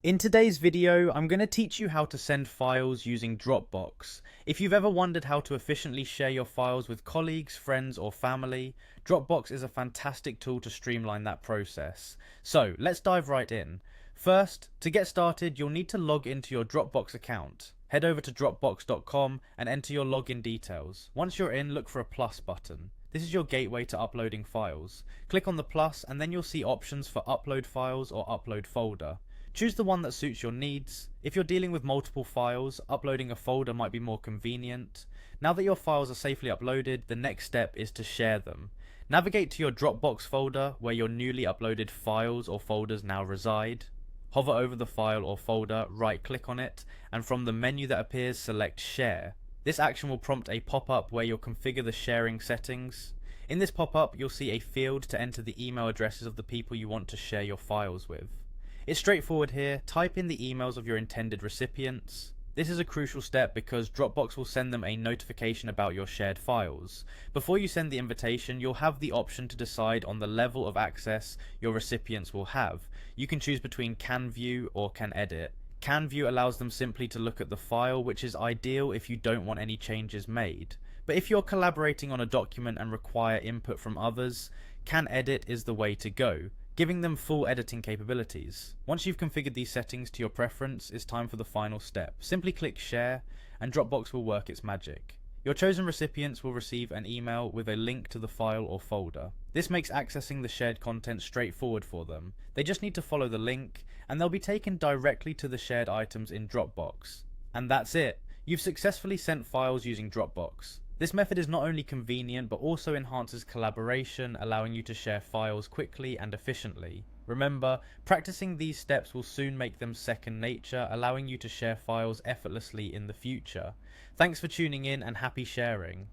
In today's video, I'm going to teach you how to send files using Dropbox. If you've ever wondered how to efficiently share your files with colleagues, friends, or family, Dropbox is a fantastic tool to streamline that process. So let's dive right in. First, to get started, you'll need to log into your Dropbox account. Head over to dropbox.com and enter your login details. Once you're in, look for a plus button. This is your gateway to uploading files. Click on the plus and then you'll see options for upload files or upload folder. Choose the one that suits your needs. If you're dealing with multiple files, uploading a folder might be more convenient. Now that your files are safely uploaded, the next step is to share them. Navigate to your Dropbox folder where your newly uploaded files or folders now reside. Hover over the file or folder, right click on it, and from the menu that appears select Share. This action will prompt a pop-up where you'll configure the sharing settings. In this pop-up, you'll see a field to enter the email addresses of the people you want to share your files with. It's straightforward here. Type in the emails of your intended recipients. This is a crucial step because Dropbox will send them a notification about your shared files. Before you send the invitation, you'll have the option to decide on the level of access your recipients will have. You can choose between can view or can edit. Can view allows them simply to look at the file, which is ideal if you don't want any changes made. But if you're collaborating on a document and require input from others, can edit is the way to go, giving them full editing capabilities. Once you've configured these settings to your preference, it's time for the final step. Simply click Share and Dropbox will work its magic. Your chosen recipients will receive an email with a link to the file or folder. This makes accessing the shared content straightforward for them. They just need to follow the link and they'll be taken directly to the shared items in Dropbox. And that's it. You've successfully sent files using Dropbox. This method is not only convenient but also enhances collaboration, allowing you to share files quickly and efficiently. Remember, practicing these steps will soon make them second nature, allowing you to share files effortlessly in the future. Thanks for tuning in and happy sharing.